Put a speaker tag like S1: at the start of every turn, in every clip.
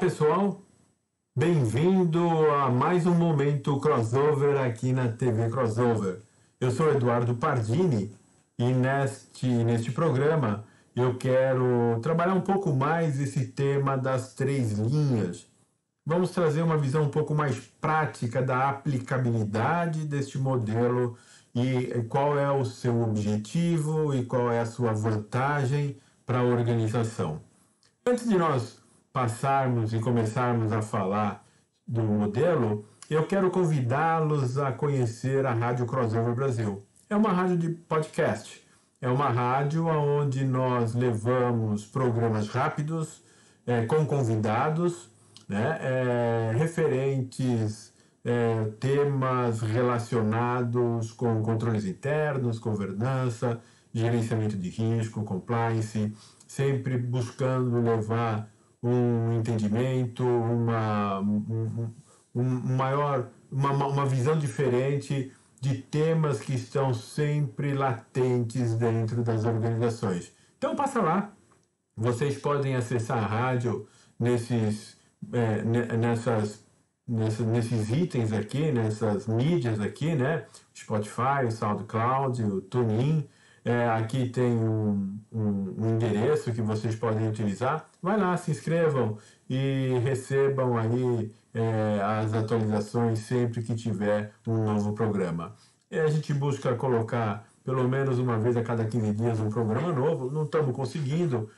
S1: pessoal, bem-vindo a mais um Momento Crossover aqui na TV Crossover. Eu sou Eduardo Pardini e neste programa eu quero trabalhar um pouco mais esse tema das três linhas. Vamos trazer uma visão um pouco mais prática da aplicabilidade deste modelo e qual é o seu objetivo e qual é a sua vantagem para a organização. Antes de nós passarmos e começarmos a falar do modelo, eu quero convidá-los a conhecer a Rádio Crossover Brasil. É uma rádio de podcast. É uma rádio onde nós levamos programas rápidos, com convidados, referentes, temas relacionados com controles internos, governança, gerenciamento de risco, compliance, sempre buscando levar um entendimento, uma visão diferente de temas que estão sempre latentes dentro das organizações. Então passa lá, vocês podem acessar a rádio nesses itens aqui, nessas mídias aqui, né? Spotify, o SoundCloud, o TuneIn. Aqui tem um endereço que vocês podem utilizar. Vai lá, se inscrevam e recebam aí as atualizações sempre que tiver um novo programa. A gente busca colocar pelo menos uma vez a cada 15 dias um programa novo. Não estamos conseguindo,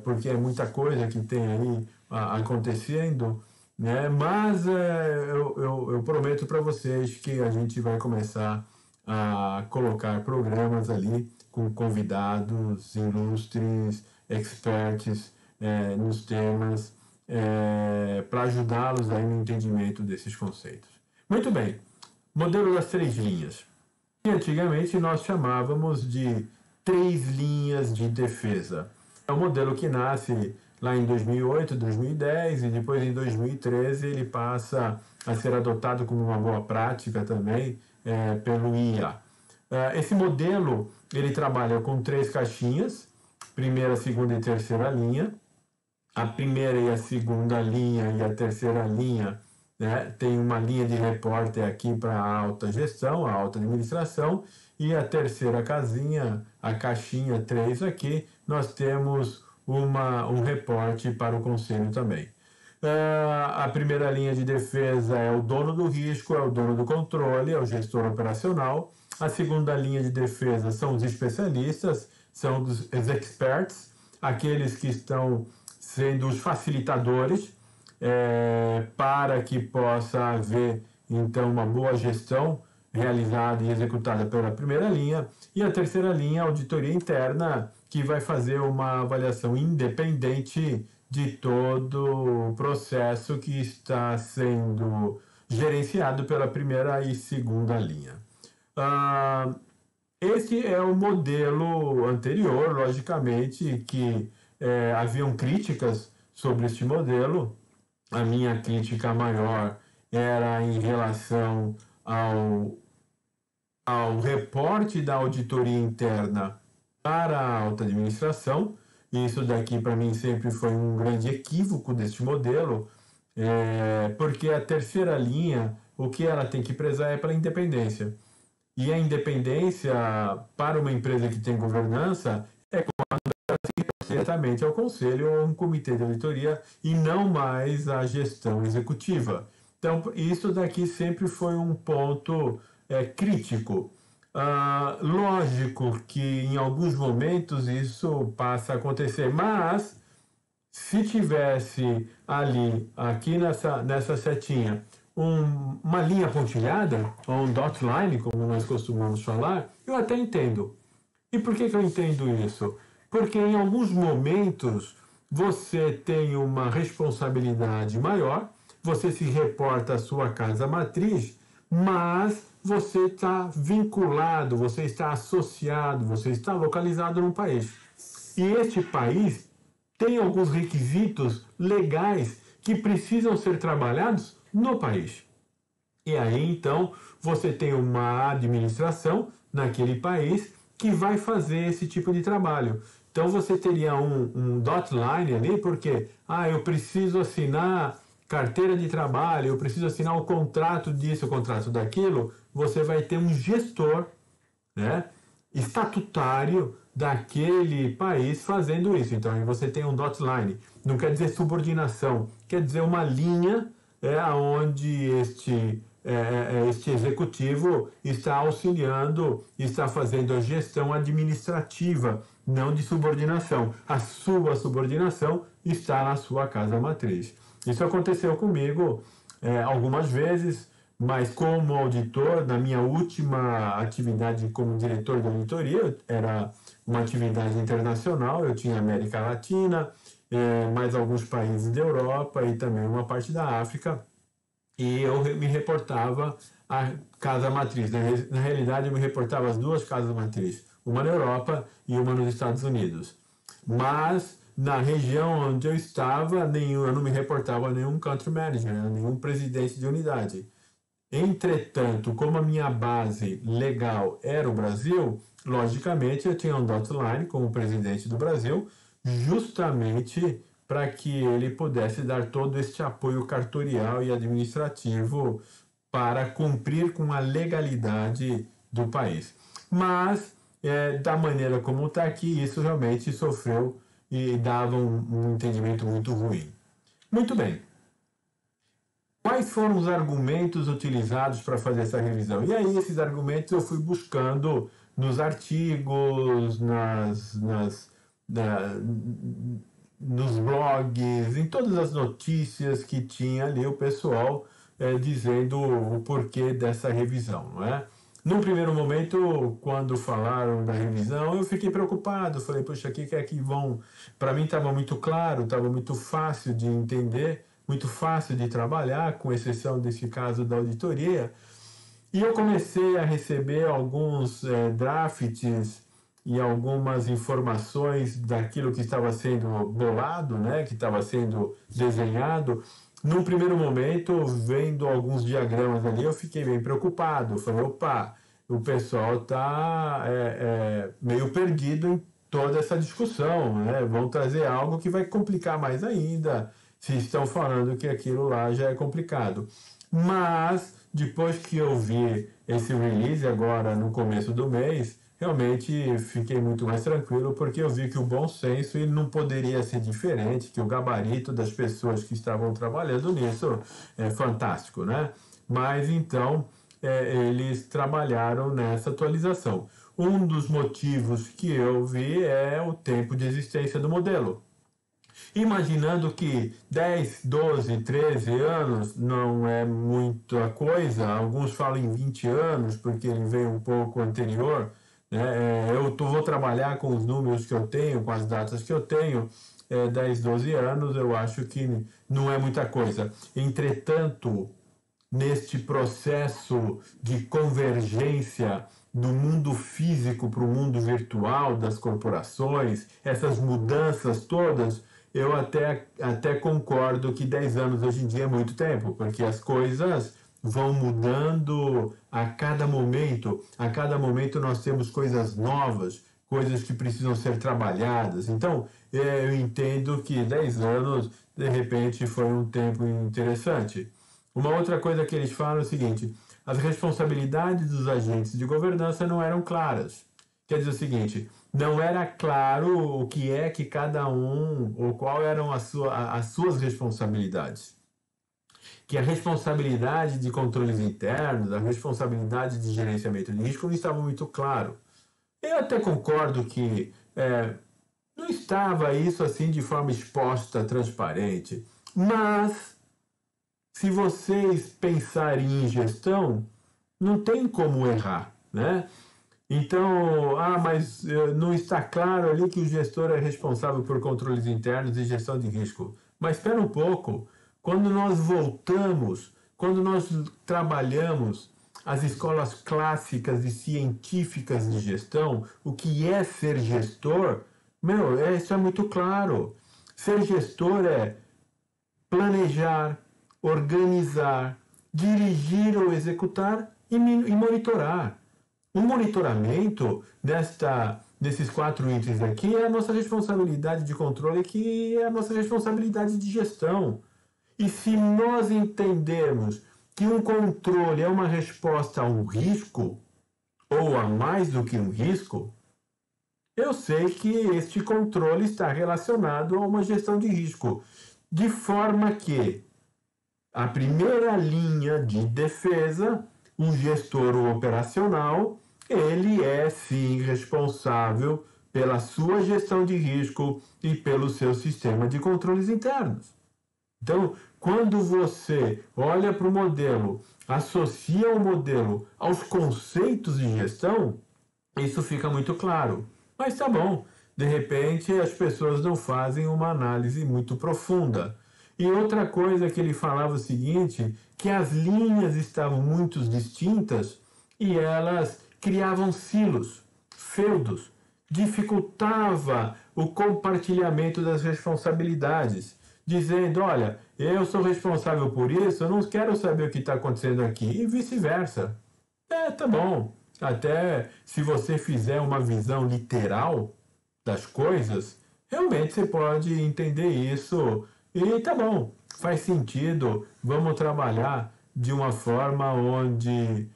S1: porque é muita coisa que tem aí acontecendo, né? Mas eu prometo para vocês que a gente vai começar a colocar programas ali com convidados ilustres, experts nos temas, para ajudá-los aí no entendimento desses conceitos. Muito bem, modelo das três linhas. E antigamente nós chamávamos de três linhas de defesa. É um modelo que nasce lá em 2008, 2010 e depois em 2013 ele passa a ser adotado como uma boa prática também pelo IA. Esse modelo ele trabalha com três caixinhas, primeira, segunda e terceira linha. A primeira e a segunda linha e a terceira linha, né, tem uma linha de repórter aqui para a alta gestão, a alta administração, e a terceira casinha, a caixinha 3 aqui, nós temos um reporte para o conselho também. A primeira linha de defesa é o dono do risco, é o dono do controle, é o gestor operacional. A segunda linha de defesa são os especialistas, são os experts, aqueles que estão sendo os facilitadores para que possa haver, então, uma boa gestão realizada e executada pela primeira linha. E a terceira linha, a auditoria interna, que vai fazer uma avaliação independente de todo o processo que está sendo gerenciado pela primeira e segunda linha. Esse é o modelo anterior, logicamente, que haviam críticas sobre este modelo. A minha crítica maior era em relação ao reporte da auditoria interna para a alta administração. Isso daqui para mim sempre foi um grande equívoco deste modelo, porque a terceira linha, o que ela tem que prezar é pela independência. E a independência para uma empresa que tem governança é quando ela se reporta diretamente ao conselho ou a um comitê de auditoria e não mais à gestão executiva. Então, isso daqui sempre foi um ponto crítico. Lógico que em alguns momentos isso passa a acontecer, mas se tivesse ali, aqui nessa setinha, uma linha pontilhada, ou um dot line, como nós costumamos falar, eu até entendo. E por que eu entendo isso? Porque em alguns momentos você tem uma responsabilidade maior, você se reporta à sua casa matriz, mas você está vinculado, você está associado, você está localizado num país. E este país tem alguns requisitos legais que precisam ser trabalhados no país. E aí, então, você tem uma administração naquele país que vai fazer esse tipo de trabalho. Então você teria um dotted line ali, porque eu preciso assinar carteira de trabalho, eu preciso assinar o contrato disso, o contrato daquilo. Você vai ter um gestor, né, estatutário daquele país fazendo isso. Então você tem um dotted line. Não quer dizer subordinação, quer dizer uma linha onde este executivo está auxiliando, está fazendo a gestão administrativa, não de subordinação. A sua subordinação está na sua casa matriz. Isso aconteceu comigo algumas vezes, mas como auditor, na minha última atividade como diretor de auditoria, era uma atividade internacional, eu tinha América Latina, mais alguns países da Europa e também uma parte da África, e eu me reportava à casa matriz. Na realidade, eu me reportava às duas casas matriz, uma na Europa e uma nos Estados Unidos. Mas na região onde eu estava, eu não me reportava a nenhum country manager, a nenhum presidente de unidade. Entretanto, como a minha base legal era o Brasil, logicamente eu tinha um dotted line como presidente do Brasil, justamente para que ele pudesse dar todo este apoio cartorial e administrativo para cumprir com a legalidade do país. Mas, da maneira como está aqui, isso realmente sofreu e dava um entendimento muito ruim. Muito bem. Quais foram os argumentos utilizados para fazer essa revisão? E aí, esses argumentos eu fui buscando nos artigos, nos blogs, em todas as notícias que tinha ali o pessoal dizendo o porquê dessa revisão, não é? Num primeiro momento, quando falaram da revisão, eu fiquei preocupado. Falei, poxa, o que é que vão... Para mim estava muito claro, estava muito fácil de entender, muito fácil de trabalhar, com exceção desse caso da auditoria. E eu comecei a receber alguns drafts e algumas informações daquilo que estava sendo bolado, né, que estava sendo desenhado. Num primeiro momento, vendo alguns diagramas ali, eu fiquei bem preocupado. Falei, opa, o pessoal está meio perdido em toda essa discussão, né? Vão trazer algo que vai complicar mais ainda, se estão falando que aquilo lá já é complicado. Mas, depois que eu vi esse release agora no começo do mês, realmente fiquei muito mais tranquilo, porque eu vi que o bom senso ele não poderia ser diferente, que o gabarito das pessoas que estavam trabalhando nisso é fantástico, né? Mas então eles trabalharam nessa atualização. Um dos motivos que eu vi é o tempo de existência do modelo. Imaginando que 10, 12, 13 anos não é muita coisa, alguns falam em 20 anos, porque ele veio um pouco anterior, né? Vou trabalhar com os números que eu tenho, com as datas que eu tenho, 10, 12 anos, eu acho que não é muita coisa. Entretanto, neste processo de convergência do mundo físico para o mundo virtual das corporações, essas mudanças todas, eu até concordo que 10 anos hoje em dia é muito tempo, porque as coisas vão mudando a cada momento. A cada momento nós temos coisas novas, coisas que precisam ser trabalhadas. Então, eu entendo que 10 anos, de repente, foi um tempo interessante. Uma outra coisa que eles falam é o seguinte: as responsabilidades dos agentes de governança não eram claras. Quer dizer o seguinte, não era claro o que é que cada um, ou qual eram as suas responsabilidades. Que a responsabilidade de controles internos, a responsabilidade de gerenciamento de risco não estava muito claro. Eu até concordo que não estava isso assim de forma exposta, transparente, mas se vocês pensarem em gestão, não tem como errar, né? Então, mas não está claro ali que o gestor é responsável por controles internos e gestão de risco. Mas espera um pouco, quando nós voltamos, quando nós trabalhamos as escolas clássicas e científicas de gestão, o que é ser gestor, isso é muito claro. Ser gestor é planejar, organizar, dirigir ou executar e monitorar. O monitoramento nesses 4 itens aqui é a nossa responsabilidade de controle, que é a nossa responsabilidade de gestão. E se nós entendermos que um controle é uma resposta a um risco, ou a mais do que um risco, eu sei que este controle está relacionado a uma gestão de risco, de forma que a primeira linha de defesa, um gestor operacional, ele é sim responsável pela sua gestão de risco e pelo seu sistema de controles internos. Então, quando você olha para o modelo, associa o modelo aos conceitos de gestão, isso fica muito claro. Mas tá bom, de repente as pessoas não fazem uma análise muito profunda. E outra coisa que ele falava o seguinte, que as linhas estavam muito distintas e elas criavam silos, feudos, dificultava o compartilhamento das responsabilidades, dizendo, olha, eu sou responsável por isso, eu não quero saber o que está acontecendo aqui, e vice-versa. Tá bom. Até se você fizer uma visão literal das coisas, realmente você pode entender isso e tá bom, faz sentido, vamos trabalhar de uma forma onde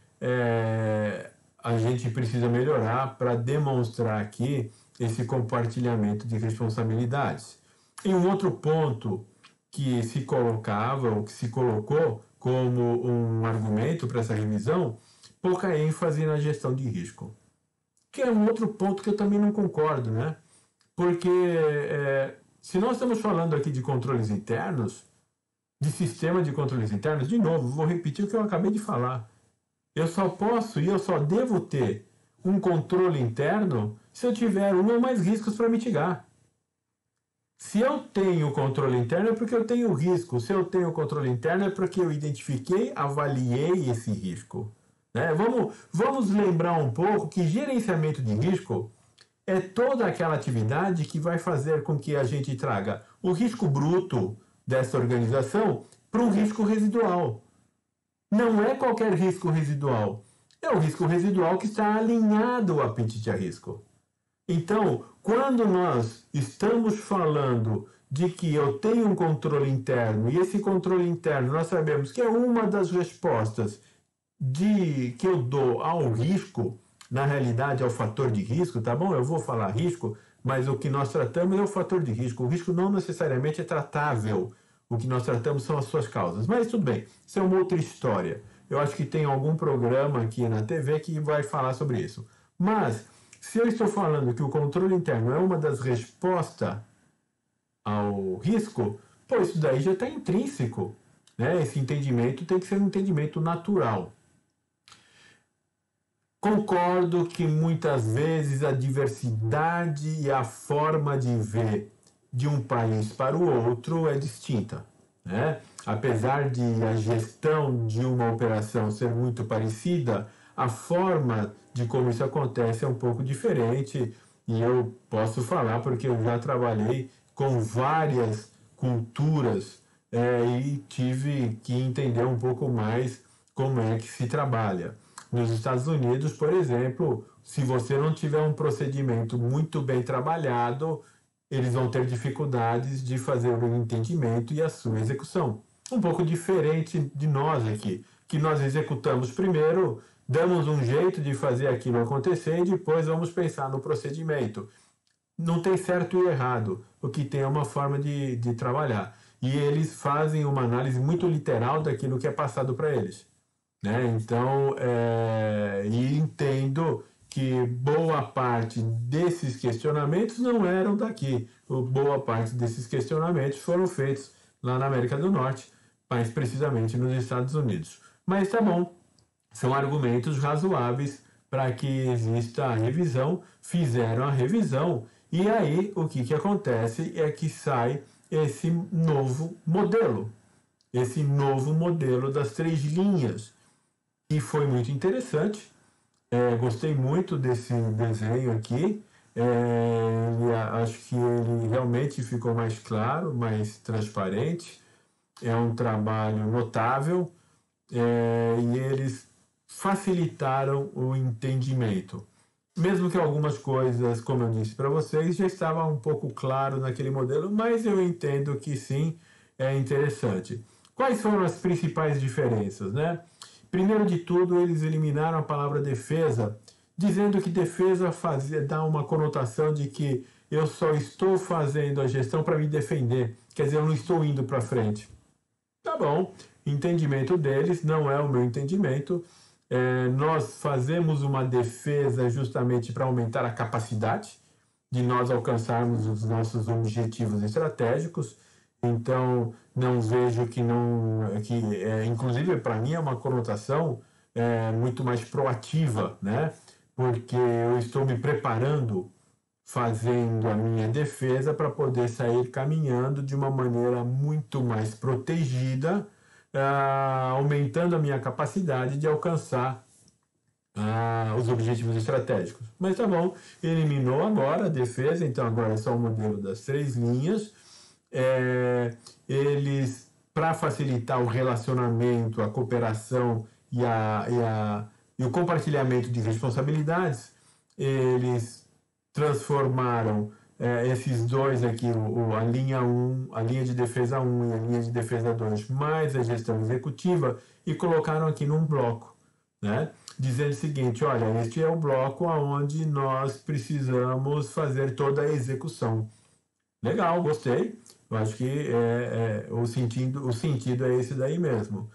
S1: a gente precisa melhorar para demonstrar aqui esse compartilhamento de responsabilidades. E um outro ponto que se colocava, ou que se colocou como um argumento para essa revisão, pouca ênfase na gestão de risco. Que é um outro ponto que eu também não concordo, né? Porque se nós estamos falando aqui de controles internos, de sistema de controles internos, de novo, vou repetir o que eu acabei de falar. Eu só posso e eu só devo ter um controle interno se eu tiver um ou mais riscos para mitigar. Se eu tenho controle interno é porque eu tenho risco. Se eu tenho controle interno é porque eu identifiquei, avaliei esse risco. Né? Vamos lembrar um pouco que gerenciamento de risco é toda aquela atividade que vai fazer com que a gente traga o risco bruto dessa organização para um risco residual. Não é qualquer risco residual. É o risco residual que está alinhado ao apetite a risco. Então, quando nós estamos falando de que eu tenho um controle interno, e esse controle interno nós sabemos que é uma das respostas que eu dou ao risco, na realidade ao fator de risco, tá bom? Eu vou falar risco, mas o que nós tratamos é o fator de risco. O risco não necessariamente é tratável. O que nós tratamos são as suas causas. Mas tudo bem, isso é uma outra história. Eu acho que tem algum programa aqui na TV que vai falar sobre isso. Mas, se eu estou falando que o controle interno é uma das respostas ao risco, pô, isso daí já está intrínseco. Né? Esse entendimento tem que ser um entendimento natural. Concordo que muitas vezes a diversidade e a forma de ver de um país para o outro é distinta. Né? Apesar de a gestão de uma operação ser muito parecida, a forma de como isso acontece é um pouco diferente, e eu posso falar porque eu já trabalhei com várias culturas e tive que entender um pouco mais como é que se trabalha. Nos Estados Unidos, por exemplo, se você não tiver um procedimento muito bem trabalhado, eles vão ter dificuldades de fazer o entendimento e a sua execução. Um pouco diferente de nós aqui, que nós executamos primeiro, damos um jeito de fazer aquilo acontecer e depois vamos pensar no procedimento. Não tem certo e errado, o que tem é uma forma de trabalhar. E eles fazem uma análise muito literal daquilo que é passado para eles. Né? Então, e entendo que boa parte desses questionamentos não eram daqui. Boa parte desses questionamentos foram feitos lá na América do Norte, mais precisamente nos Estados Unidos. Mas tá bom, são argumentos razoáveis para que exista a revisão, fizeram a revisão, e aí o que acontece é que sai esse novo modelo das 3 linhas. E foi muito interessante. Gostei muito desse desenho aqui. Acho que ele realmente ficou mais claro, mais transparente. É um trabalho notável. E eles facilitaram o entendimento. Mesmo que algumas coisas, como eu disse para vocês, já estavam um pouco claro naquele modelo, mas eu entendo que sim, é interessante. Quais foram as principais diferenças, né? Primeiro de tudo, eles eliminaram a palavra defesa, dizendo que defesa dá uma conotação de que eu só estou fazendo a gestão para me defender, quer dizer, eu não estou indo para frente. Tá bom, entendimento deles, não é o meu entendimento. Nós fazemos uma defesa justamente para aumentar a capacidade de nós alcançarmos os nossos objetivos estratégicos. Então, não vejo que não, inclusive para mim é uma conotação muito mais proativa, né? Porque eu estou me preparando, fazendo a minha defesa para poder sair caminhando de uma maneira muito mais protegida, aumentando a minha capacidade de alcançar os objetivos estratégicos. Mas tá bom, eliminou agora a defesa, então agora é só o modelo das 3 linhas. Eles, para facilitar o relacionamento, a cooperação e o compartilhamento de responsabilidades, eles transformaram esses dois aqui, a linha 1, a linha de defesa 1 e a linha de defesa 2, mais a gestão executiva, e colocaram aqui num bloco, né? Dizendo o seguinte, olha, este é o bloco onde nós precisamos fazer toda a execução. Legal, gostei. Eu acho que o sentido é esse daí mesmo.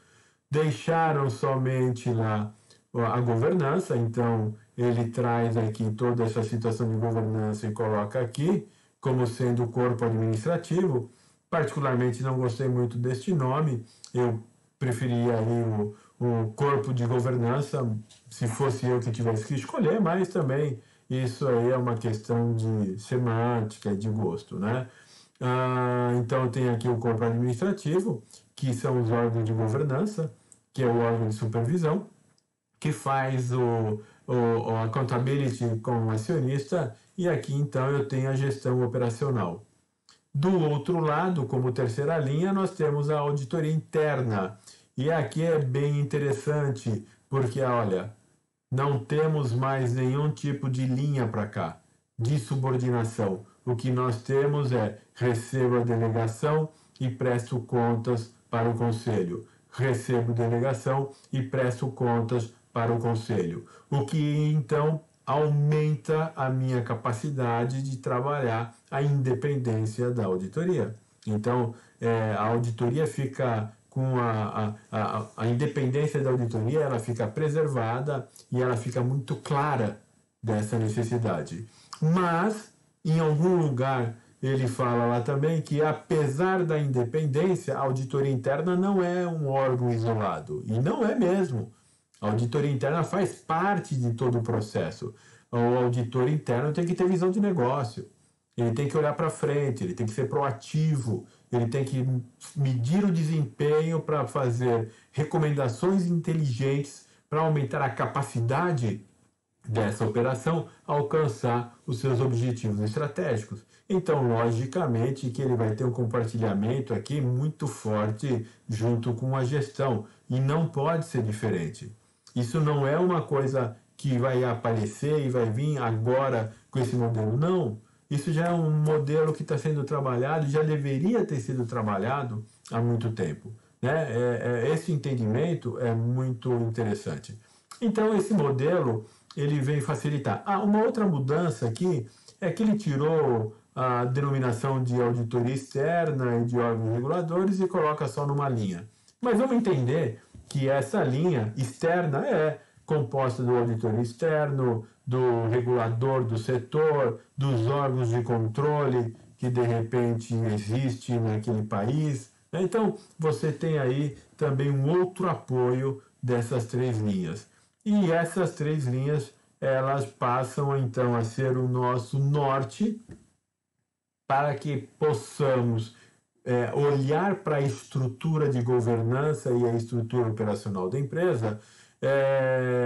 S1: Deixaram somente lá a governança, então ele traz aqui toda essa situação de governança e coloca aqui como sendo o corpo administrativo. Particularmente não gostei muito deste nome, eu preferia aí o corpo de governança, se fosse eu que tivesse que escolher, mas também isso aí é uma questão de semântica, de gosto, né? Então tem aqui o corpo administrativo, que são os órgãos de governança, que é o órgão de supervisão, que faz o accountability com o acionista, e aqui então eu tenho a gestão operacional. Do outro lado, como terceira linha, nós temos a auditoria interna. E aqui é bem interessante, porque, olha, não temos mais nenhum tipo de linha para cá, de subordinação. O que nós temos é recebo a delegação e presto contas para o conselho. Recebo delegação e presto contas para o conselho. O que, então, aumenta a minha capacidade de trabalhar a independência da auditoria. Então, a auditoria fica com a independência da auditoria, ela fica preservada e ela fica muito clara dessa necessidade. Mas, em algum lugar, ele fala lá também que, apesar da independência, a auditoria interna não é um órgão isolado. E não é mesmo. A auditoria interna faz parte de todo o processo. O auditor interno tem que ter visão de negócio, ele tem que olhar para frente, ele tem que ser proativo, ele tem que medir o desempenho para fazer recomendações inteligentes para aumentar a capacidade dessa operação alcançar os seus objetivos estratégicos. Então, logicamente, que ele vai ter um compartilhamento aqui muito forte junto com a gestão, e não pode ser diferente. Isso não é uma coisa que vai aparecer e vai vir agora com esse modelo. Não. Isso já é um modelo que está sendo trabalhado, já deveria ter sido trabalhado há muito tempo, né? Esse entendimento é muito interessante. Então, esse modelo, ele vem facilitar. Uma outra mudança aqui é que ele tirou a denominação de auditoria externa e de órgãos reguladores e coloca só numa linha. Mas vamos entender que essa linha externa é composta do auditor externo, do regulador do setor, dos órgãos de controle que de repente existe naquele país. Então, você tem aí também um outro apoio dessas 3 linhas. E essas 3 linhas, elas passam então a ser o nosso norte para que possamos olhar para a estrutura de governança e a estrutura operacional da empresa,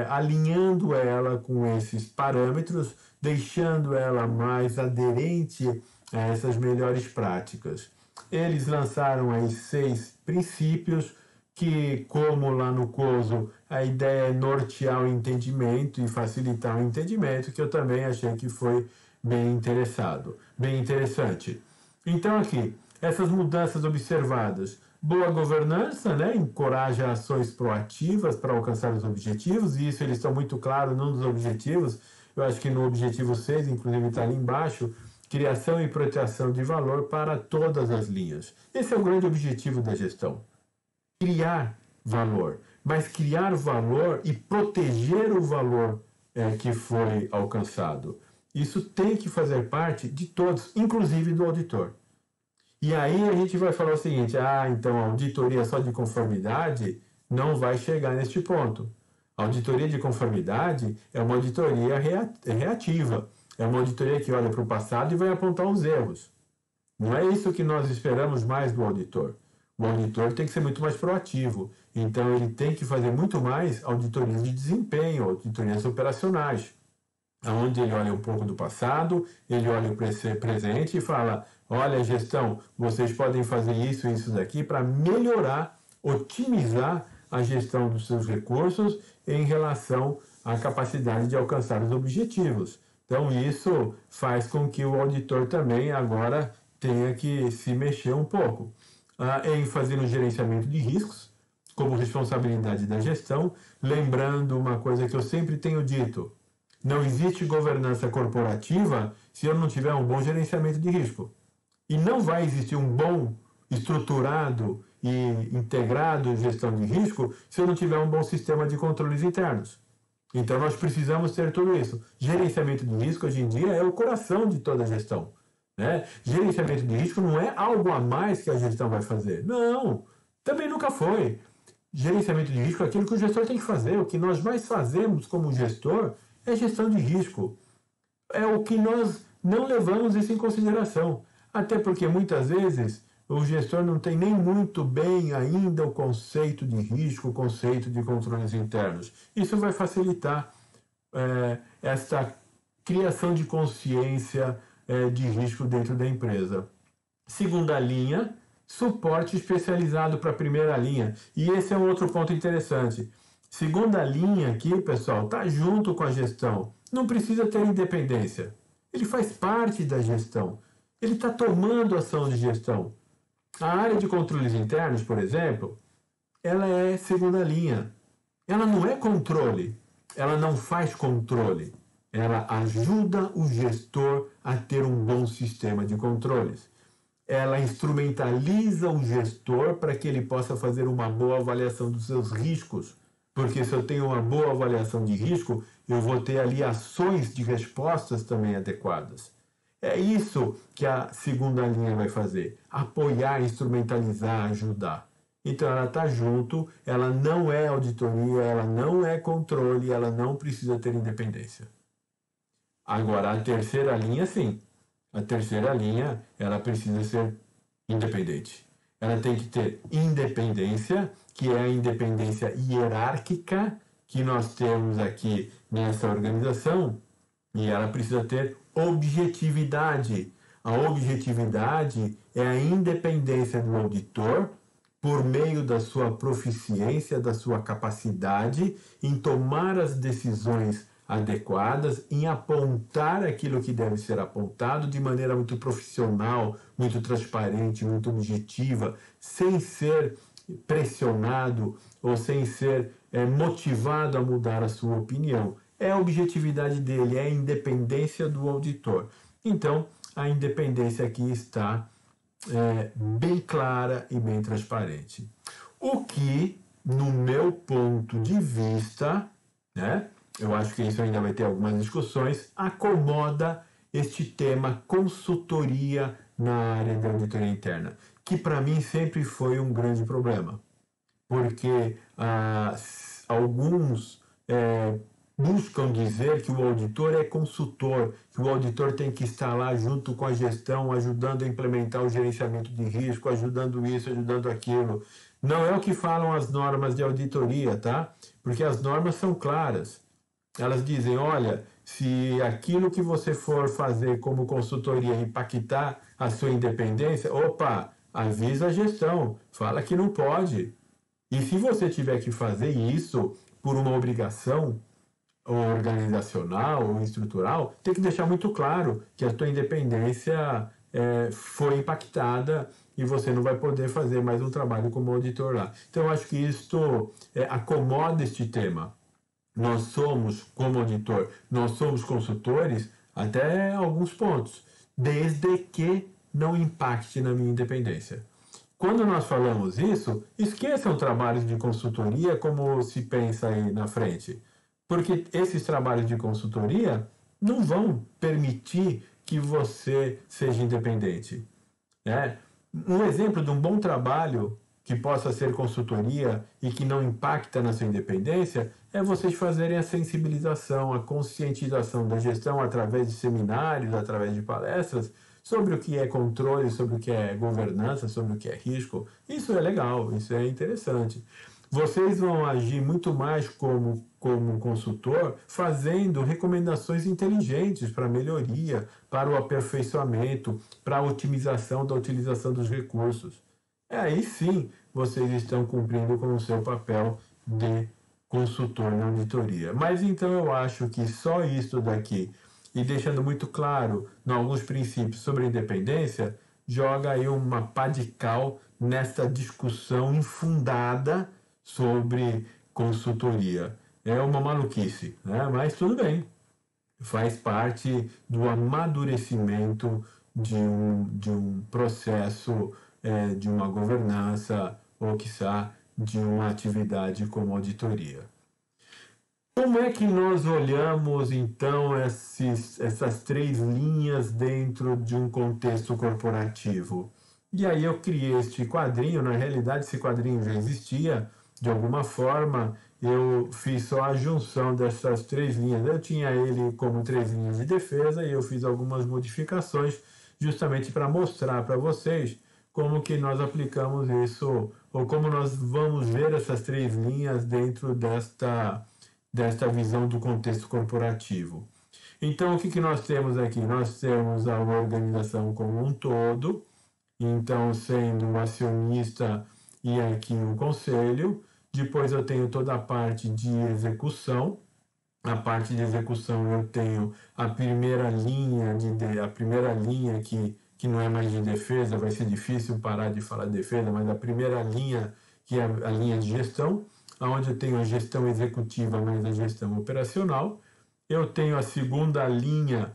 S1: alinhando ela com esses parâmetros, deixando ela mais aderente a essas melhores práticas. Eles lançaram aí 6 princípios que, como lá no COSO, a ideia é nortear o entendimento e facilitar o entendimento, que eu também achei que foi bem interessante. Então, aqui, essas mudanças observadas. Boa governança, né? Encoraja ações proativas para alcançar os objetivos, e isso eles estão muito claros num dos objetivos. Eu acho que no objetivo 6, inclusive está ali embaixo, criação e proteção de valor para todas as linhas. Esse é o grande objetivo da gestão. Criar valor, mas criar valor e proteger o valor que foi alcançado. Isso tem que fazer parte de todos, inclusive do auditor. E aí a gente vai falar o seguinte: então a auditoria só de conformidade não vai chegar neste ponto. A auditoria de conformidade é uma auditoria reativa, é uma auditoria que olha para o passado e vai apontar os erros. Não é isso que nós esperamos mais do auditor. O auditor tem que ser muito mais proativo, então ele tem que fazer muito mais auditorias de desempenho, auditorias operacionais, onde ele olha um pouco do passado, ele olha o presente e fala: olha, gestão, vocês podem fazer isso e isso daqui para melhorar, otimizar a gestão dos seus recursos em relação à capacidade de alcançar os objetivos. Então, isso faz com que o auditor também agora tenha que se mexer um pouco. ênfase no gerenciamento de riscos, como responsabilidade da gestão, lembrando uma coisa que eu sempre tenho dito: não existe governança corporativa se eu não tiver um bom gerenciamento de risco. E não vai existir um bom, estruturado e integrado gestão de risco se eu não tiver um bom sistema de controles internos. Então nós precisamos ter tudo isso. Gerenciamento de risco hoje em dia é o coração de toda a gestão. Né? Gerenciamento de risco não é algo a mais que a gestão vai fazer. Não, também nunca foi. Gerenciamento de risco é aquilo que o gestor tem que fazer. O que nós mais fazemos como gestor é gestão de risco. É o que nós não levamos isso em consideração. Até porque muitas vezes o gestor não tem nem muito bem ainda o conceito de risco, o conceito de controles internos. Isso vai facilitar essa criação de consciência de risco dentro da empresa. Segunda linha, suporte especializado para a primeira linha. E esse é um outro ponto interessante. Segunda linha aqui, pessoal, está junto com a gestão. Não precisa ter independência. Ele faz parte da gestão. Ele está tomando ação de gestão. A área de controles internos, por exemplo, ela é segunda linha. Ela não é controle. Ela não faz controle. Ela ajuda o gestor a ter um bom sistema de controles. Ela instrumentaliza o gestor para que ele possa fazer uma boa avaliação dos seus riscos. Porque se eu tenho uma boa avaliação de risco, eu vou ter ali ações de respostas também adequadas. É isso que a segunda linha vai fazer: apoiar, instrumentalizar, ajudar. Então ela está junto, ela não é auditoria, ela não é controle, ela não precisa ter independência. Agora, a terceira linha, sim. A terceira linha, ela precisa ser independente. Ela tem que ter independência, que é a independência hierárquica que nós temos aqui nessa organização, e ela precisa ter objetividade. A objetividade é a independência do auditor por meio da sua proficiência, da sua capacidade em tomar as decisões adequadas, em apontar aquilo que deve ser apontado de maneira muito profissional, muito transparente, muito objetiva, sem ser pressionado ou sem ser motivado a mudar a sua opinião. É a objetividade dele, é a independência do auditor. Então, a independência aqui está bem clara e bem transparente. O que, no meu ponto de vista, né, eu acho que isso ainda vai ter algumas discussões, acomoda este tema consultoria na área da auditoria interna, que para mim sempre foi um grande problema, porque alguns buscam dizer que o auditor é consultor, que o auditor tem que estar lá junto com a gestão, ajudando a implementar o gerenciamento de risco, ajudando isso, ajudando aquilo. Não é o que falam as normas de auditoria, tá? Porque as normas são claras. Elas dizem: olha, se aquilo que você for fazer como consultoria impactar a sua independência, opa, avisa a gestão, fala que não pode. E se você tiver que fazer isso por uma obrigação organizacional ou estrutural, tem que deixar muito claro que a tua independência foi impactada e você não vai poder fazer mais um trabalho como auditor lá. Então, eu acho que isto acomoda este tema. Nós somos, como auditor, nós somos consultores até alguns pontos, desde que não impacte na minha independência. Quando nós falamos isso, esqueçam trabalhos de consultoria como se pensa aí na frente. Porque esses trabalhos de consultoria não vão permitir que você seja independente. Né? Um exemplo de um bom trabalho que possa ser consultoria e que não impacta na sua independência é vocês fazerem a sensibilização, a conscientização da gestão através de seminários, através de palestras, sobre o que é controle, sobre o que é governança, sobre o que é risco. Isso é legal, isso é interessante. Vocês vão agir muito mais como consultor, fazendo recomendações inteligentes para melhoria, para o aperfeiçoamento, para a otimização da utilização dos recursos. Aí sim vocês estão cumprindo com o seu papel de consultor na auditoria. Mas então eu acho que só isso daqui, e deixando muito claro em alguns princípios sobre a independência, joga aí uma pá de cal nessa discussão infundada sobre consultoria. É uma maluquice, né? Mas tudo bem, faz parte do amadurecimento de um processo, de uma governança, ou quiçá de uma atividade como auditoria. Como é que nós olhamos, então, essas três linhas dentro de um contexto corporativo? E aí eu criei este quadrinho, na realidade esse quadrinho já existia, de alguma forma eu fiz só a junção dessas três linhas. Eu tinha ele como três linhas de defesa e eu fiz algumas modificações justamente para mostrar para vocês como que nós aplicamos isso, ou como nós vamos ver essas três linhas dentro desta visão do contexto corporativo. Então, o que nós temos aqui? Nós temos a organização como um todo, então sendo o acionista e aqui o conselho. Depois eu tenho toda a parte de execução. A parte de execução eu tenho a primeira linha, que não é mais de defesa, vai ser difícil parar de falar de defesa, mas a primeira linha, que é a linha de gestão, onde eu tenho a gestão executiva mais a gestão operacional. Eu tenho a segunda linha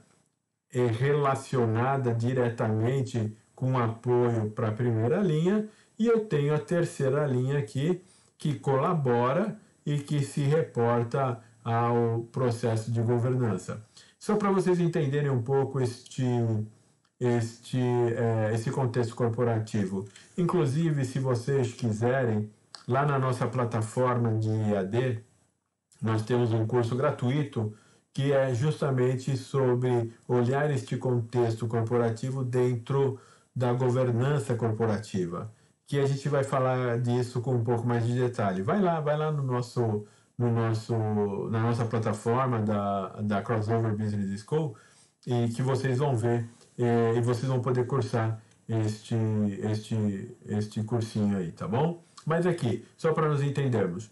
S1: relacionada diretamente com apoio para a primeira linha, e eu tenho a terceira linha aqui, que colabora e que se reporta ao processo de governança. Só para vocês entenderem um pouco esse contexto corporativo. Inclusive, se vocês quiserem, lá na nossa plataforma de EAD, nós temos um curso gratuito que é justamente sobre olhar este contexto corporativo dentro da governança corporativa, que a gente vai falar disso com um pouco mais de detalhe. Vai lá na nossa plataforma da Crossover Business School, e que vocês vão ver e vocês vão poder cursar este cursinho aí, tá bom? Mas aqui, só para nos entendermos,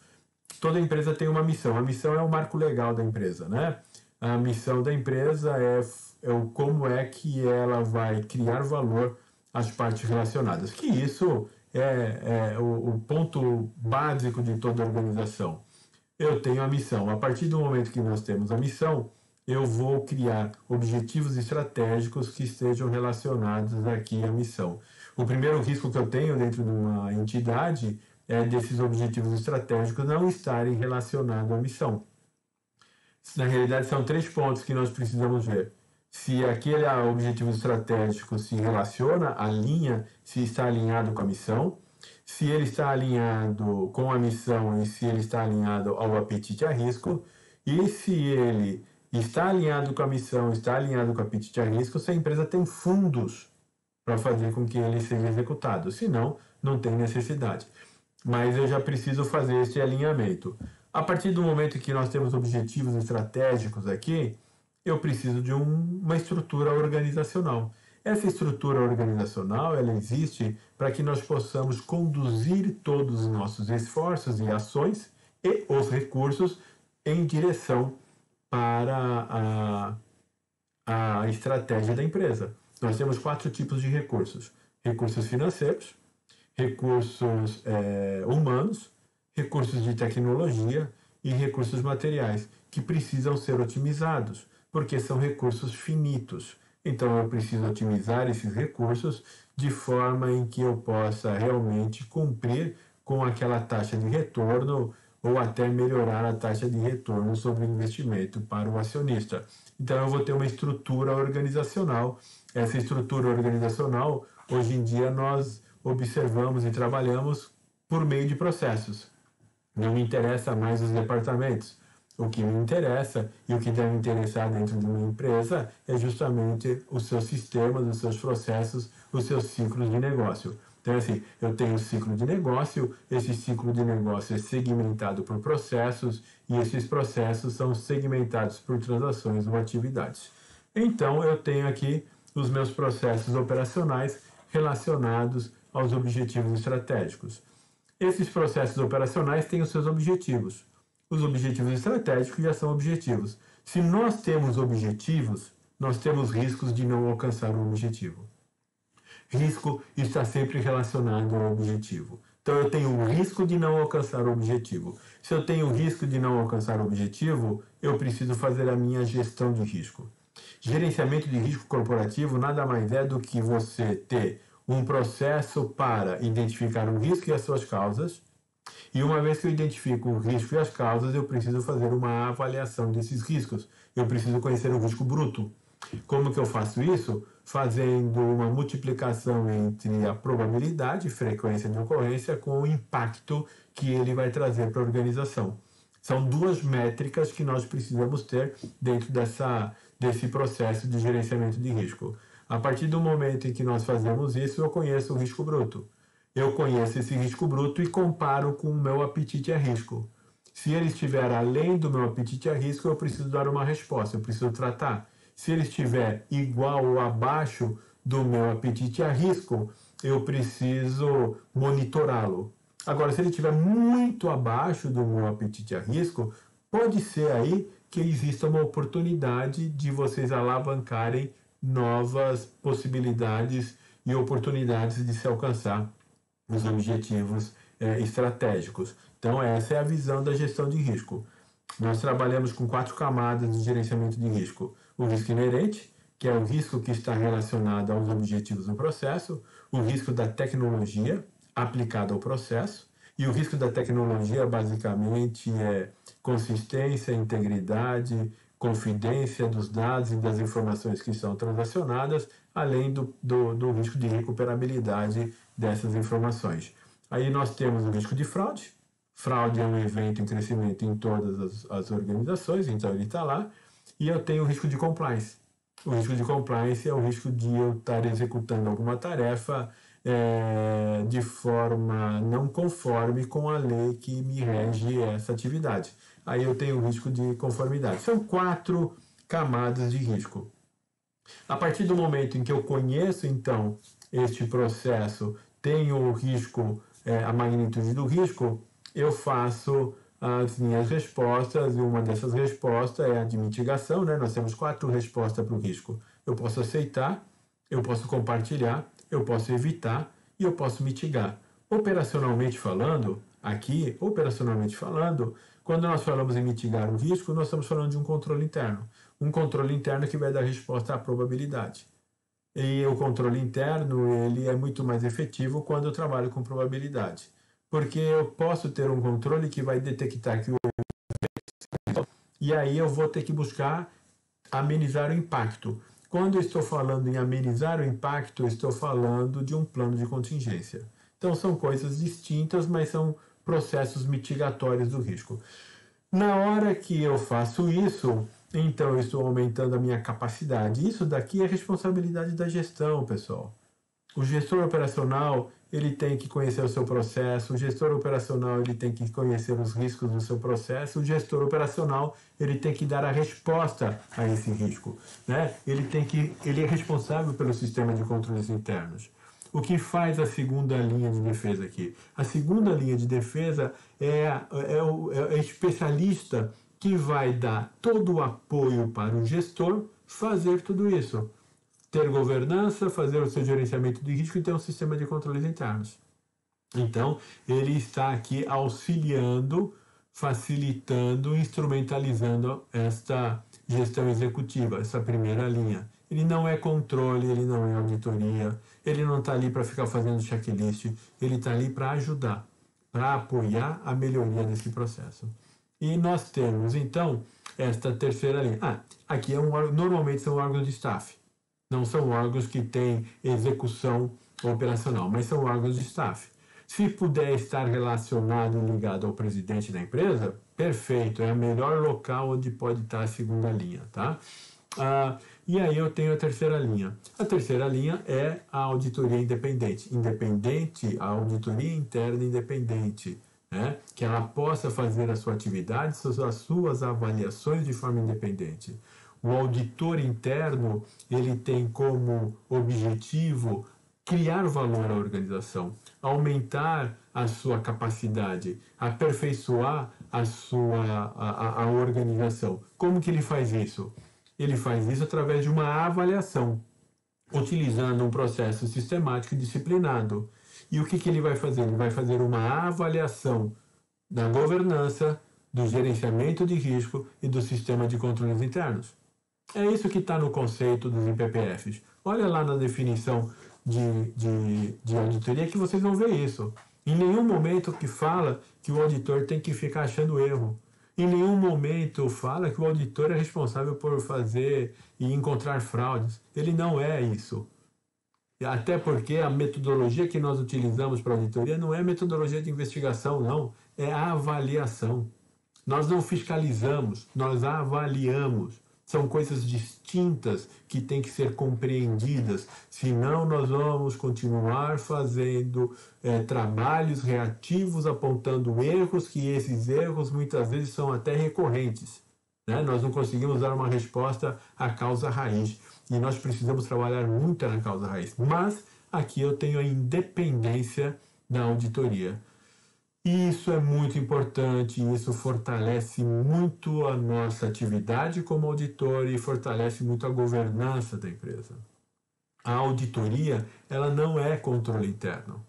S1: toda empresa tem uma missão. A missão é o marco legal da empresa, né? A missão da empresa é como é que ela vai criar valor às partes relacionadas. Que isso é o ponto básico de toda organização. Eu tenho a missão. A partir do momento que nós temos a missão, eu vou criar objetivos estratégicos que estejam relacionados aqui à missão. O primeiro risco que eu tenho dentro de uma entidade é desses objetivos estratégicos não estarem relacionados à missão. Na realidade, são três pontos que nós precisamos ver. Se aquele objetivo estratégico se relaciona, alinha, se está alinhado com a missão, se ele está alinhado com a missão e se ele está alinhado ao apetite a risco, e se ele está alinhado com a missão, está alinhado com o apetite a risco, se a empresa tem fundos para fazer com que ele seja executado. Senão, não tem necessidade. Mas eu já preciso fazer esse alinhamento. A partir do momento que nós temos objetivos estratégicos aqui, eu preciso de uma estrutura organizacional. Essa estrutura organizacional, ela existe para que nós possamos conduzir todos os nossos esforços e ações e os recursos em direção para a estratégia da empresa. Nós temos 4 tipos de recursos: recursos financeiros, recursos humanos, recursos de tecnologia e recursos materiais, que precisam ser otimizados, porque são recursos finitos. Então, eu preciso otimizar esses recursos de forma em que eu possa realmente cumprir com aquela taxa de retorno ou até melhorar a taxa de retorno sobre o investimento para o acionista. Então, eu vou ter uma estrutura organizacional. Essa estrutura organizacional, hoje em dia, nós observamos e trabalhamos por meio de processos. Não me interessa mais os departamentos. O que me interessa e o que deve interessar dentro de uma empresa é justamente os seus sistemas, os seus processos, os seus ciclos de negócio. Então, assim, eu tenho um ciclo de negócio, esse ciclo de negócio é segmentado por processos e esses processos são segmentados por transações ou atividades. Então, eu tenho aqui os meus processos operacionais relacionados aos objetivos estratégicos. Esses processos operacionais têm os seus objetivos. Os objetivos estratégicos já são objetivos. Se nós temos objetivos, nós temos riscos de não alcançar o objetivo. Risco está sempre relacionado ao objetivo. Então, eu tenho o risco de não alcançar o objetivo. Se eu tenho o risco de não alcançar o objetivo, eu preciso fazer a minha gestão de risco. Gerenciamento de risco corporativo nada mais é do que você ter um processo para identificar o risco e as suas causas. E uma vez que eu identifico o risco e as causas, eu preciso fazer uma avaliação desses riscos. Eu preciso conhecer o risco bruto. Como que eu faço isso? Fazendo uma multiplicação entre a probabilidade e frequência de ocorrência com o impacto que ele vai trazer para a organização. São 2 métricas que nós precisamos ter dentro desse processo de gerenciamento de risco. A partir do momento em que nós fazemos isso, eu conheço o risco bruto. Eu conheço esse risco bruto e comparo com o meu apetite a risco. Se ele estiver além do meu apetite a risco, eu preciso dar uma resposta, eu preciso tratar. Se ele estiver igual ou abaixo do meu apetite a risco, eu preciso monitorá-lo. Agora, se ele estiver muito abaixo do meu apetite a risco, pode ser aí que exista uma oportunidade de vocês alavancarem novas possibilidades e oportunidades de se alcançar os objetivos estratégicos. Então, essa é a visão da gestão de risco. Nós trabalhamos com 4 camadas de gerenciamento de risco. O risco inerente, que é o risco que está relacionado aos objetivos do processo, o risco da tecnologia aplicado ao processo, e o risco da tecnologia basicamente é consistência, integridade, confidência dos dados e das informações que são transacionadas, além do risco de recuperabilidade dessas informações. Aí nós temos o risco de fraude. Fraude é um evento em crescimento em todas as organizações, então ele está lá. E eu tenho o risco de compliance. O risco de compliance é o risco de eu estar executando alguma tarefa de forma não conforme com a lei que me rege essa atividade. Aí eu tenho o risco de conformidade. São 4 camadas de risco. A partir do momento em que eu conheço, então, este processo, tenho o risco, a magnitude do risco, eu faço as minhas respostas, e uma dessas respostas é a de mitigação, né? Nós temos 4 respostas para o risco. Eu posso aceitar, eu posso compartilhar, eu posso evitar e eu posso mitigar. Operacionalmente falando, quando nós falamos em mitigar o risco, nós estamos falando de um controle interno. Um controle interno que vai dar resposta à probabilidade. E o controle interno, ele é muito mais efetivo quando eu trabalho com probabilidade. Porque eu posso ter um controle que vai detectar que e aí eu vou ter que buscar amenizar o impacto. Quando eu estou falando em amenizar o impacto, eu estou falando de um plano de contingência. Então são coisas distintas, mas são processos mitigatórios do risco. Na hora que eu faço isso, então eu estou aumentando a minha capacidade. Isso daqui é responsabilidade da gestão, pessoal. O gestor operacional, ele tem que conhecer o seu processo, o gestor operacional, ele tem que conhecer os riscos do seu processo, o gestor operacional, ele tem que dar a resposta a esse risco, né? Ele é responsável pelo sistema de controles internos. O que faz a segunda linha de defesa aqui? A segunda linha de defesa é especialista que vai dar todo o apoio para o gestor fazer tudo isso. Ter governança, fazer o seu gerenciamento de risco e ter um sistema de controles internos. Então, ele está aqui auxiliando, facilitando, instrumentalizando esta gestão executiva, essa primeira linha. Ele não é controle, ele não é auditoria, ele não está ali para ficar fazendo checklist, ele está ali para ajudar, para apoiar a melhoria desse processo. E nós temos, então, esta terceira linha. Aqui normalmente são órgãos de staff. Não são órgãos que têm execução operacional, mas são órgãos de staff. Se puder estar relacionado e ligado ao presidente da empresa, perfeito, é o melhor local onde pode estar a segunda linha, tá? E aí eu tenho a terceira linha. A terceira linha é a auditoria independente. A auditoria interna independente, né? Que ela possa fazer a sua atividade, as suas avaliações de forma independente. O auditor interno, ele tem como objetivo criar valor à organização, aumentar a sua capacidade, aperfeiçoar a organização. Como que ele faz isso? Ele faz isso através de uma avaliação, utilizando um processo sistemático e disciplinado. E o que ele vai fazer? Ele vai fazer uma avaliação da governança, do gerenciamento de risco e do sistema de controles internos. É isso que está no conceito dos IPPFs. Olha lá na definição de auditoria que vocês vão ver isso. Em nenhum momento que fala que o auditor tem que ficar achando erro. Em nenhum momento fala que o auditor é responsável por fazer e encontrar fraudes. Ele não é isso. Até porque a metodologia que nós utilizamos para a auditoria não é metodologia de investigação, não. É a avaliação. Nós não fiscalizamos, nós avaliamos. São coisas distintas que têm que ser compreendidas, senão nós vamos continuar fazendo trabalhos reativos, apontando erros, que esses erros muitas vezes são até recorrentes, né? Nós não conseguimos dar uma resposta à causa raiz, e nós precisamos trabalhar muito na causa raiz. Mas aqui eu tenho a independência da auditoria. E isso é muito importante, isso fortalece muito a nossa atividade como auditor e fortalece muito a governança da empresa. A auditoria, ela não é controle interno,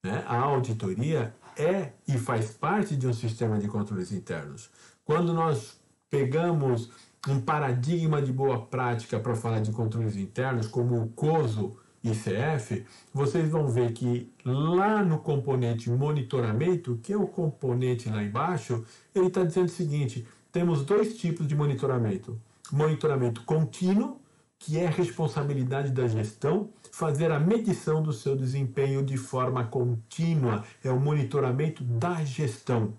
S1: né? A auditoria é e faz parte de um sistema de controles internos. Quando nós pegamos um paradigma de boa prática para falar de controles internos, como o COSO ICF, vocês vão ver que lá no componente monitoramento, que é o componente lá embaixo, ele está dizendo o seguinte: temos dois tipos de monitoramento. Monitoramento contínuo, que é responsabilidade da gestão, fazer a medição do seu desempenho de forma contínua, é o monitoramento da gestão.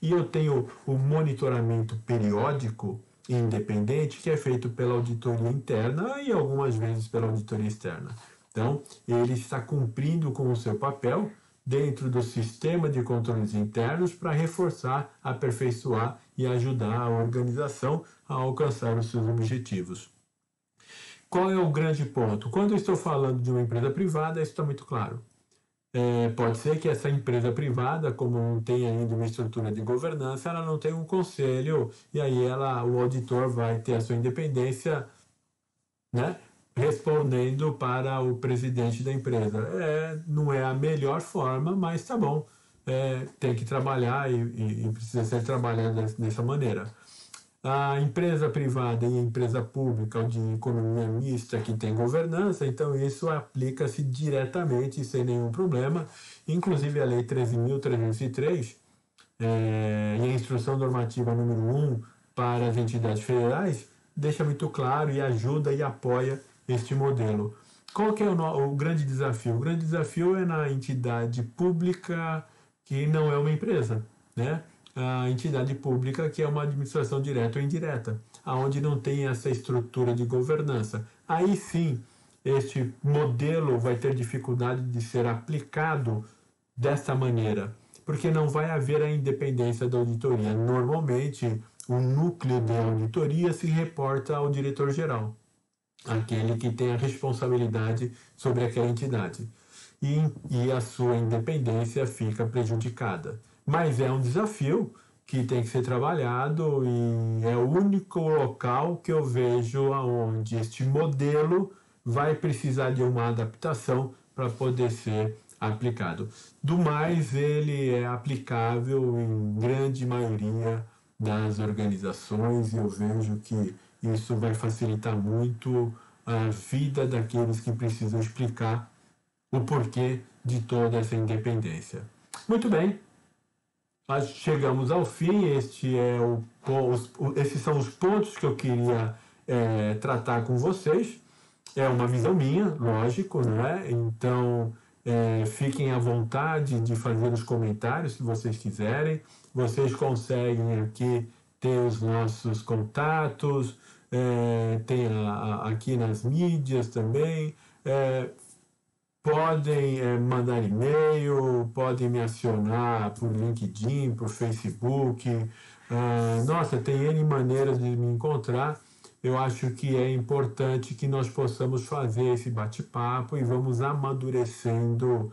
S1: E eu tenho o monitoramento periódico e independente, que é feito pela auditoria interna e algumas vezes pela auditoria externa. Então, ele está cumprindo com o seu papel dentro do sistema de controles internos para reforçar, aperfeiçoar e ajudar a organização a alcançar os seus objetivos. Qual é o grande ponto? Quando eu estou falando de uma empresa privada, isso está muito claro. Pode ser que essa empresa privada, como não tem ainda uma estrutura de governança, ela não tem um conselho, e aí o auditor vai ter a sua independência, né, respondendo para o presidente da empresa. Não é a melhor forma, mas tá bom. Tem que trabalhar e precisa ser trabalhado dessa maneira. A empresa privada e a empresa pública de economia mista que tem governança, então isso aplica-se diretamente sem nenhum problema. Inclusive a Lei 13.303 e a Instrução Normativa número 1 para as entidades federais deixa muito claro e ajuda e apoia este modelo. Qual que é o grande desafio? O grande desafio é na entidade pública que não é uma empresa, né? A entidade pública que é uma administração direta ou indireta, aonde não tem essa estrutura de governança. Aí sim, este modelo vai ter dificuldade de ser aplicado dessa maneira, porque não vai haver a independência da auditoria. Normalmente, o núcleo de auditoria se reporta ao diretor-geral, aquele que tem a responsabilidade sobre aquela entidade. E a sua independência fica prejudicada. Mas é um desafio que tem que ser trabalhado e é o único local que eu vejo onde este modelo vai precisar de uma adaptação para poder ser aplicado. Do mais, ele é aplicável em grande maioria das organizações e eu vejo que isso vai facilitar muito a vida daqueles que precisam explicar o porquê de toda essa independência. Muito bem, nós chegamos ao fim. Esses são os pontos que eu queria tratar com vocês. É uma visão minha, lógico, não é? Então, fiquem à vontade de fazer os comentários se vocês quiserem. Vocês conseguem aqui ter os nossos contatos, tem aqui nas mídias também. Podem mandar e-mail, podem me acionar por LinkedIn, por Facebook. Nossa, tem N maneiras de me encontrar. Eu acho que é importante que nós possamos fazer esse bate-papo e vamos amadurecendo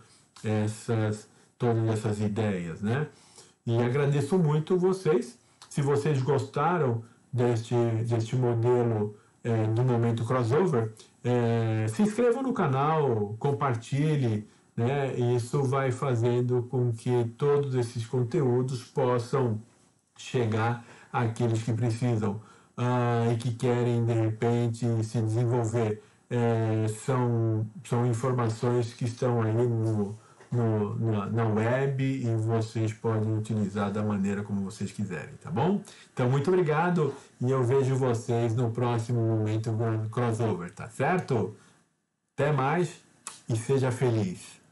S1: todas essas ideias, né? E agradeço muito vocês. Se vocês gostaram deste modelo do Momento Crossover, se inscreva no canal, compartilhe, né? Isso vai fazendo com que todos esses conteúdos possam chegar àqueles que precisam e que querem, de repente, se desenvolver. São informações que estão aí na web e vocês podem utilizar da maneira como vocês quiserem, tá bom? Então, muito obrigado e eu vejo vocês no próximo Momento Crossover, tá certo? Até mais e seja feliz!